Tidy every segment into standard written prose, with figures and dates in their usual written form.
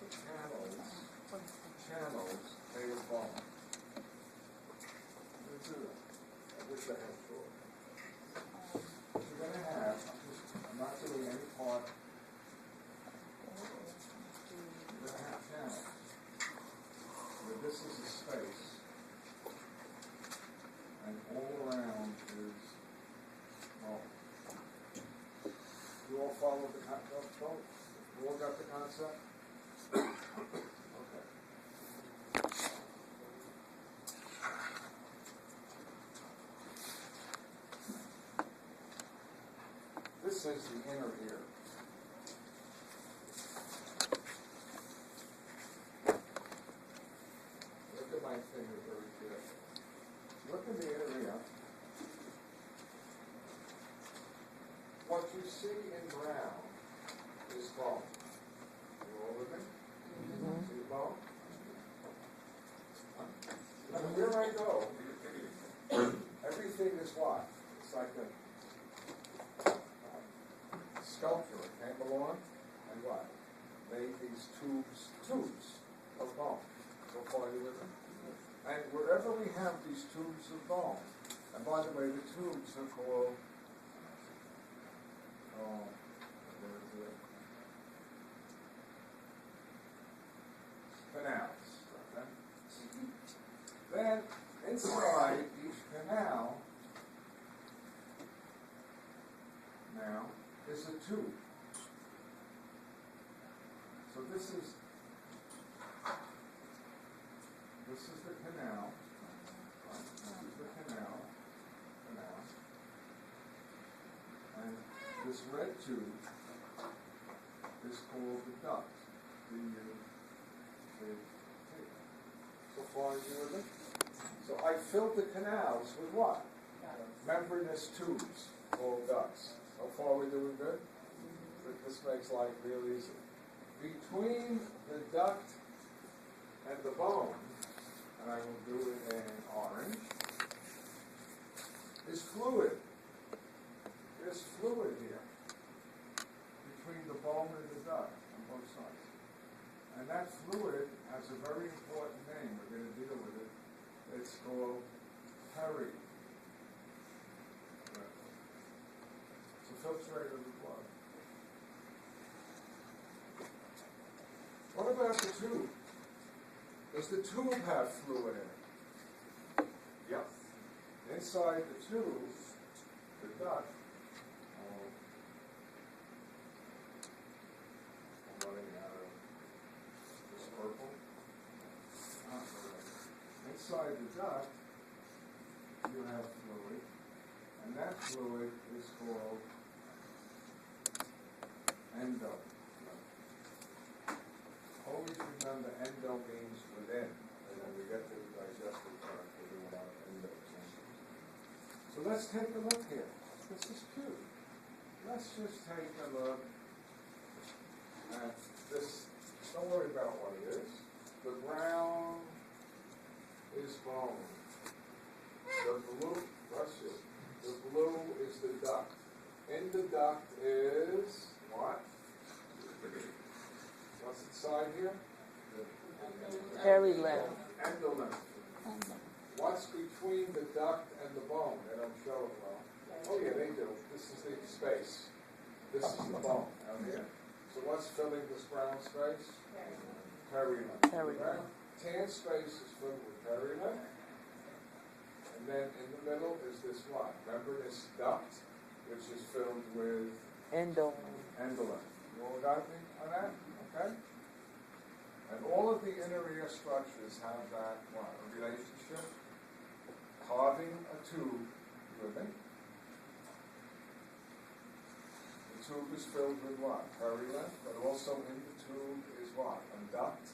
channels made of bone. Let's do that. I wish I had short. You're going to have, I'm not doing any part. You're going to have channels. Where this is a space. And all around is, well, you all follow the concept? You all got the concept? Okay. This is the inner ear. Look at my finger very carefully. Look at the inner ear. What you see in brown is bone. You all with me? Mm-hmm. See the bone? And where I go, everything is what? It's like a sculpture. It came along and what? Made these tubes of bone. So far, you with me? And wherever we have these tubes of bone, and by the way, the tubes are called canals. Okay? Then inside each canal now is a tube. So this is the canal. Right? This is the canal. And this red tube is called the duct. So far as you with it? So I filled the canals with what? Membranous tubes called ducts. So far we're doing good? This makes life real easy. Between the duct and the bone, and I will do it in orange, is fluid. There's fluid here between the bone and the duct on both sides. And that fluid has a very important name. We're going to deal with it. It's called peri. It's a filtrator of the blood. What about the tube? Does the tube have fluid in it? Yep. Inside the tube, the duct, I'm running out of this purple. Inside the duct, you have fluid, and that fluid is called endo. Always remember endo means within, and when we get to the digestive tract, we're doing our endo. So let's take a look here. This is cute. Let's just take a look at this. Don't worry about what it is. The brown is bone. The blue, the blue is the duct. In the duct is what? What's inside here? Perilymph. Endolymph. What's between the duct and the bone? They don't show it well. Oh yeah, they do. This is the space. This is the bone out here. So what's filling this brown space? Perilymph. Right? Tan space is filled with perilymph. And then in the middle is this what? Membranous duct, which is filled with endolymph. You all got me on that? Okay? And all of the inner ear structures have that what? A relationship? Carving a tube, you with me? The tube is filled with what? Perilymph, but also in the tube is what? A duct,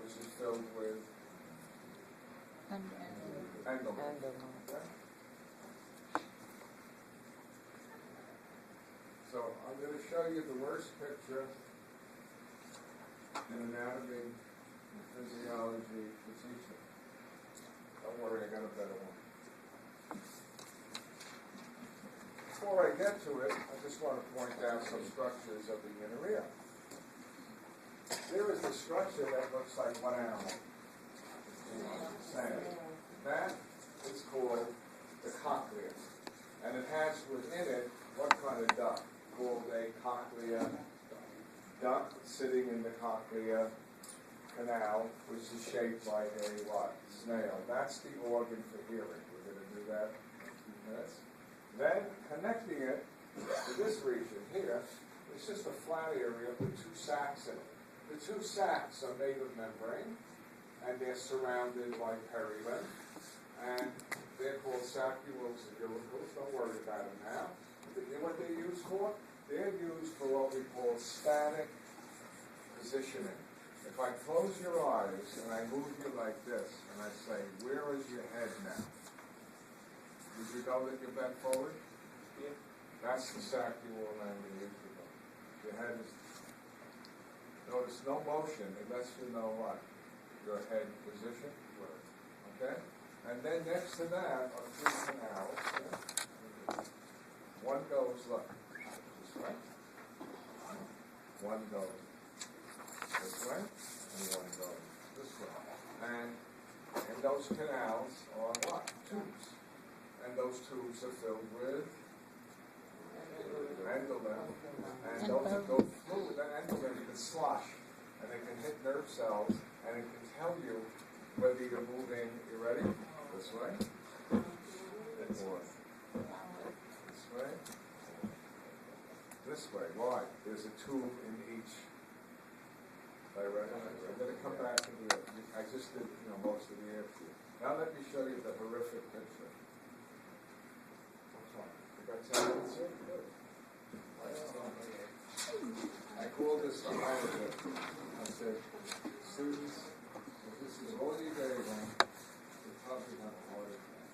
which is filled with endolymph. Okay? So I'm going to show you the worst picture in anatomy and physiology to teach you. Don't worry, I got a better one. Before I get to it, I just want to point out some structures of the inner ear. There is the structure that looks like one animal. Same. That is called the cochlea. And it has within it what kind of duct? Called a cochlea duct sitting in the cochlea canal, which is shaped like a what? Snail. That's the organ for hearing. We're going to do that in a few minutes. Then connecting it to this region here, it's just a flat area with two sacs in it. The two sacs are made of membrane, and they're surrounded by perilymph, and they're called saccules and ulicles. Don't worry about them now. You know what they're used for? They're used for what we call static positioning. If I close your eyes and I move you like this, and I say, where is your head now? Did you know that you're bent forward? Yeah. That's the saccule and the utricle. Your head is... Notice no motion unless you know what? Your head position. Okay? And then next to that are three canals. Yeah? One goes, look, this way. One goes this way, and one goes this way. And in those canals are what? Tubes. And those tubes are filled with endolymph. And those that go through that endolymph can slosh. And it can hit nerve cells, and it can tell you whether you're moving, you ready? This way. Or this way. This way. Why? There's a tube in each. I'm going to come back to the. I just did, most of the answer. Now let me show you the horrific picture. What's on? You got 10 minutes here? Good. I call this the holiday. I said, students, if this is all you gave them, you're probably not a heart attack.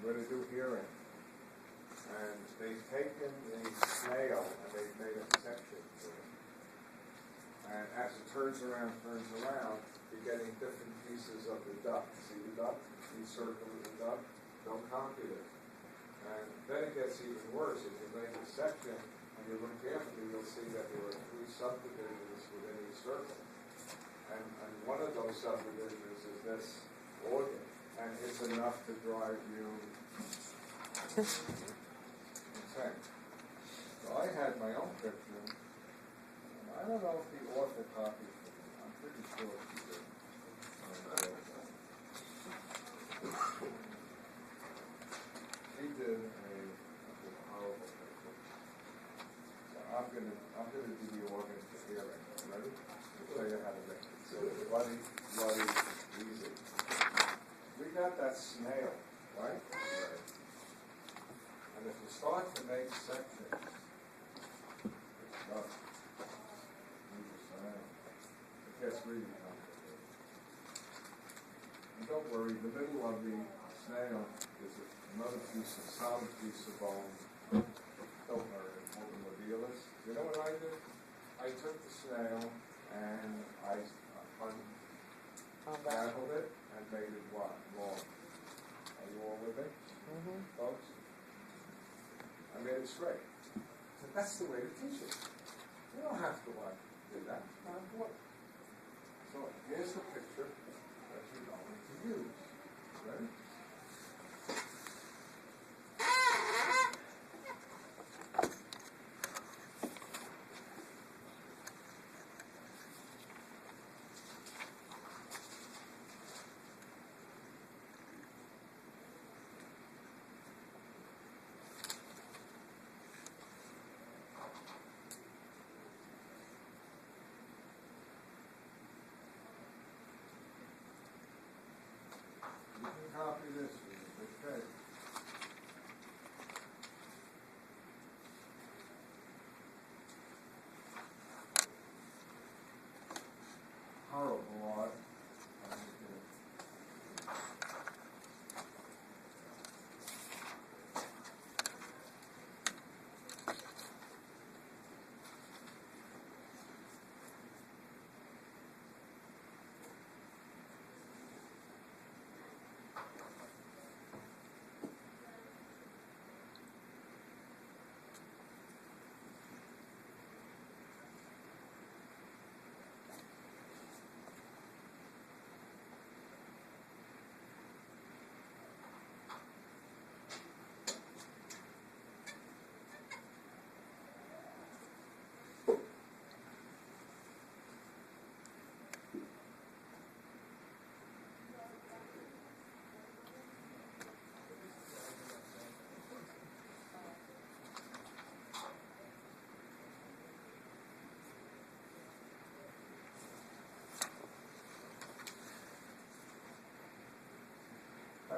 We're going to do hearing. And they've taken the snail and they've made a section for it. And as it turns around, you're getting different pieces of the duct. See the duct? You circle the duct. Don't copy it. And then it gets even worse. If you make a section and you look carefully, you'll see that there are three subdivisions within each circle. And one of those subdivisions is this organ. And it's enough to drive you insane. So I had my own picture. And I don't know if the author copied it. I'm pretty sure she did. She did a horrible picture. So I'm gonna do the organ for hearing. Ready? I'll show you how to make it. So bloody, easy. We got that snail, right? And if you start to make sections, it's tough. It gets really complicated. And don't worry, the middle of the snail is another solid piece of bone. Don't worry, it's called the modulus. You know what I did? I took the snail and I unraveled it and made it what? Long. Are you all with me? Folks? I made it straight. So that's the way to teach it. You don't have to do that. It's not important. So here's the picture that you're going to use. Ready?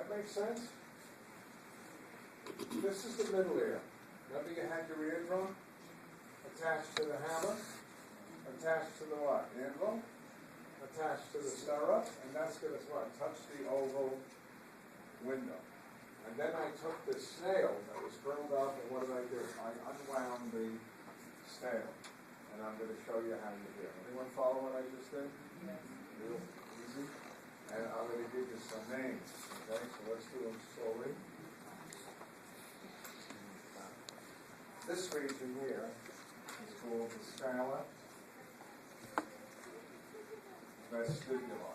That makes sense? This is the middle ear. Remember you had your eardrum attached to the hammer, attached to the what? Anvil, attached to the stirrup, and that's going to what? Touch the oval window. And then I took the snail that was curled up, and what did I do? I unwound the snail, and I'm going to show you how you do it. Anyone follow what I just did? Yes. Real easy. And I'm going to give you some names. Okay, so let's do them slowly. This region here is called the scala vestibuli.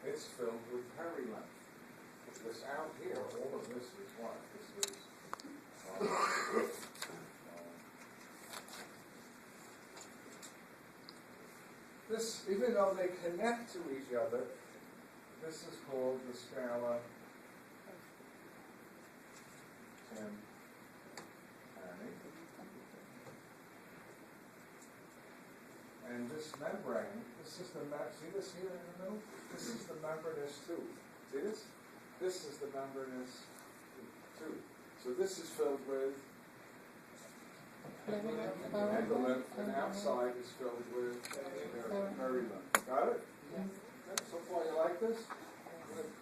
It's filled with perilymph. This out here, all of this is what? This is this, even though they connect to each other, this is called the scala tympani. And this membrane, this is the see this here in the middle? This is the membranous tube. See this? This is the membranous tube. So this is filled with endolymph, and outside is filled with perilymph. Got it? Okay, so far you like this?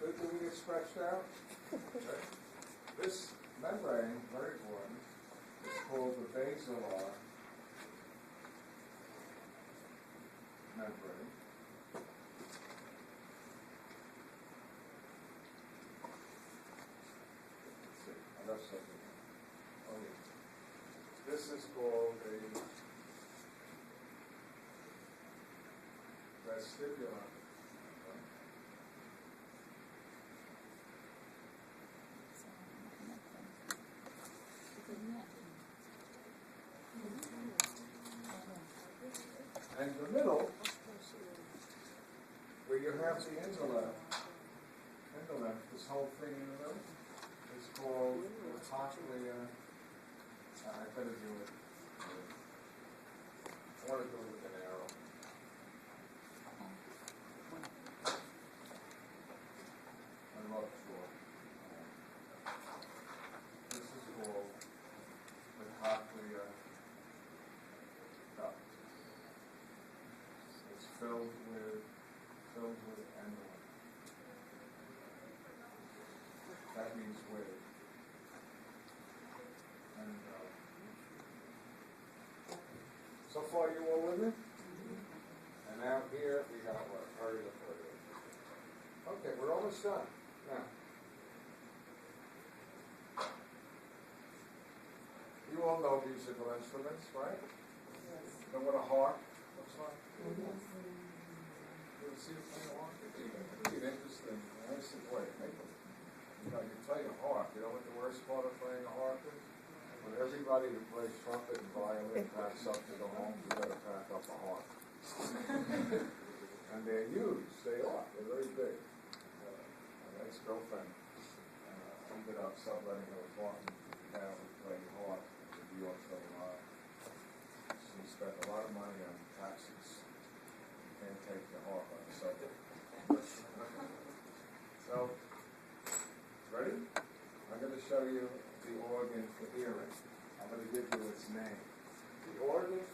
Good that we get stretched out? Okay. This membrane, very important, is called the basilar membrane. Let's see, I left something. Oh yeah. This is called a vestibular. And the middle, where you have the endolymph, this whole thing in the middle, is called the cochlea. I better do it. I want to do it with an arrow. I'm not sure. This is called the cochlea duct. It's filled with endolymph. That means wave. And so far you all with me? And out here we got what? Hurry up, hurry up. Okay, we're almost done. Now, you all know musical instruments, right? Yes. Know what a harp looks like? You ever see a thing harp? It's an interesting, nice way to make them. You know, you play a harp. You know what the worst part of playing a harp is? When everybody who plays trumpet and violin packs up to go home, you better pack up a harp. And they're huge. They are. They're very big. My ex-girlfriend ended up subletting her apartment to the town who played harp in New York for a while. She spent a lot of money on taxes. You can't take the harp on the subject. So, ready? I'm going to show you the organ for hearing. I'm going to give you its name. The organ